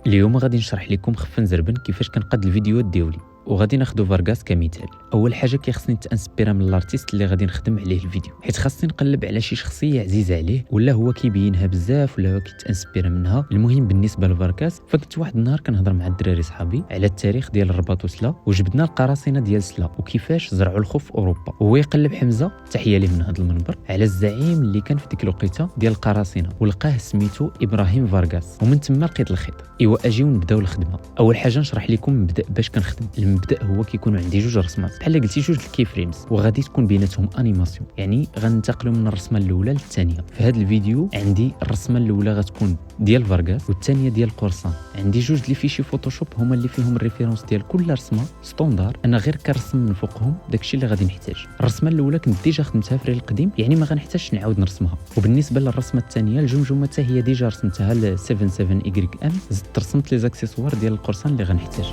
اليوم غادي نشرح لكم خفا نزربن كيفاش كنقاد الفيديوهات ديالي، وغادي ناخذ فارغاس كمثال. اول حاجه كيخصني نتانسبيرا من الارتيست اللي غادي نخدم عليه الفيديو، حيت خاصني نقلب على شي شخصيه عزيزه عليه ولا هو كيبينها بزاف ولا هو كيتانسبيرا منها. المهم بالنسبه لفارغاس، فكنت واحد النهار كنهضر مع الدراري صحابي على التاريخ ديال الرباط وسلا، وجبدنا القراصنه ديال سلا وكيفاش زرعوا الخوف في اوروبا، وهو يقلب حمزه تحيه ليه من هذا المنبر على الزعيم اللي كان في ديك الوقيته ديال القراصنه، ولقاه سميتو ابراهيم فارغاس، ومن تما لقيت الخيط. ايوا اجيو نبداو الخدمه. اول حاجه نشرح لكم المبدا باش كنخدم. المبدا هو كيكون عندي جوج رسمات بحال قلتي جوج الكي فريمز، وغادي تكون بيناتهم انيماسيون، يعني غننتقلوا من الرسمه الاولى للثانيه. في هذا الفيديو عندي الرسمه الاولى غتكون ديال فارغاس والثانيه ديال القرصان. عندي جوج لي فيشي فوتوشوب هما اللي فيهم الريفيرونس ديال كل رسمه ستوندار، انا غير كنرسم من فوقهم داكشي اللي غادي نحتاج. الرسمه الاولى كنت ديجا خدمتها في الريل القديم، يعني ما غنحتاجش نعاود نرسمها. وبالنسبه للرسمه الثانيه الجمجمه حتى هي ديجا رسمتها ل 77 اي ام، زدت رسمت لي زاكسيسوار ديال القرصان اللي غنحتاج.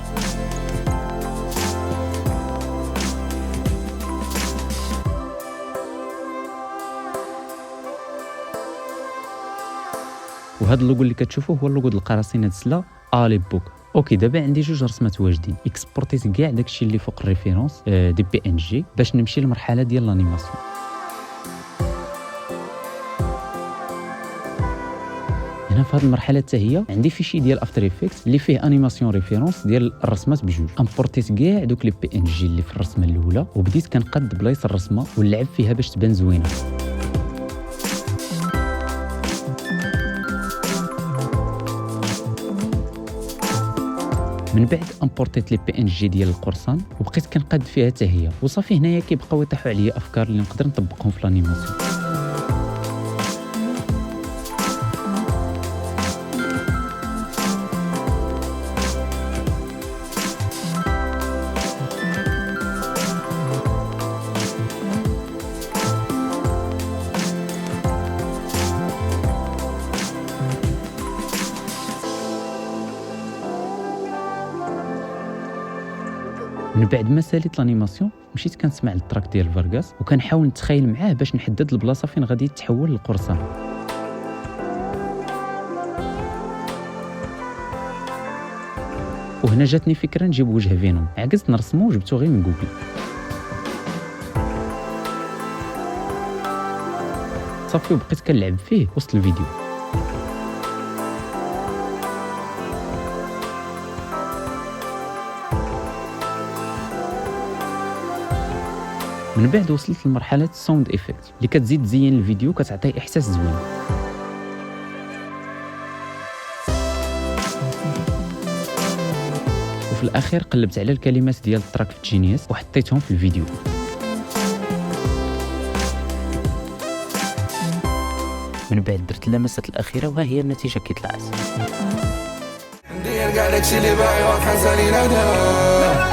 وهذا اللوغو اللي كتشوفوه هو اللوغو ديال القراصنه سلا الي بوك. اوكي دابا عندي جوج رسمات واجدين، اكسبورتيت كاع داكشي اللي فوق الريفيرونس دي بي ان جي باش نمشي للمرحله ديال الانيماسيون. هنا في هذه المرحله حتى هي عندي فيشي ديال افتر افكت اللي فيه انيماسيون ريفيرونس ديال الرسمات بجوج. امبورتيت كاع دوك لي بي ان جي اللي في الرسمه الاولى وبديت كنقاد بلايص الرسمه ونلعب فيها باش تبان زوينه. من بعد امبورتيت لي بي ان جي ديال القرصان وبقيت كنقاد فيها حتى هي، وصافي هنايا كيبقاو يطيحوا عليا افكار اللي نقدر نطبقهم في الانيماسيون. من بعد ما ساليت الانيماسيون مشيت كنسمع التراك ديال فارغاس وكنحاول نتخيل معاه باش نحدد البلاصه فين غادي يتحول للقرصان. وهنا جاتني فكره نجيب وجه فينوم، عكزت نرسمو وجبتو غير من جوجل. صافي وبقيت كنلعب فيه وسط الفيديو. من بعد وصلت لمرحله الساوند ايفكت اللي كتزيد تزين الفيديو كتعطيه احساس زوين. وفي الاخير قلبت على الكلمات ديال التراك في جينيوس وحطيتهم في الفيديو. من بعد درت اللمسات الاخيره وها هي النتيجه كي طلعت. ندير كاع داكشي اللي باغي وكنسالي نادم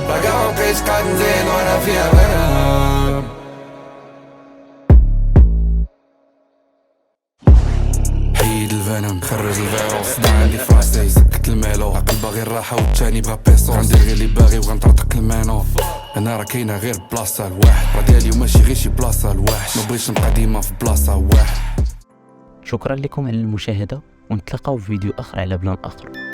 باقا مبقيتش قاد نزيد وانا فيها غيرها. حيد الفانم خرج الفيروس، دا عندي فراسي سكت الميلو، عقل باغي الراحة والتاني بغا بيسو، غندير غير اللي باغي وغنطرطق المينو. انا راه كاينه غير بلاصة لواحد، راه ديالي وماشي غير شي بلاصة لواحد، مبغيتش نبقى ديما في بلاصة واحد. شكرا لكم على المشاهده، ونتلاقاو في فيديو اخر على بلان اخر.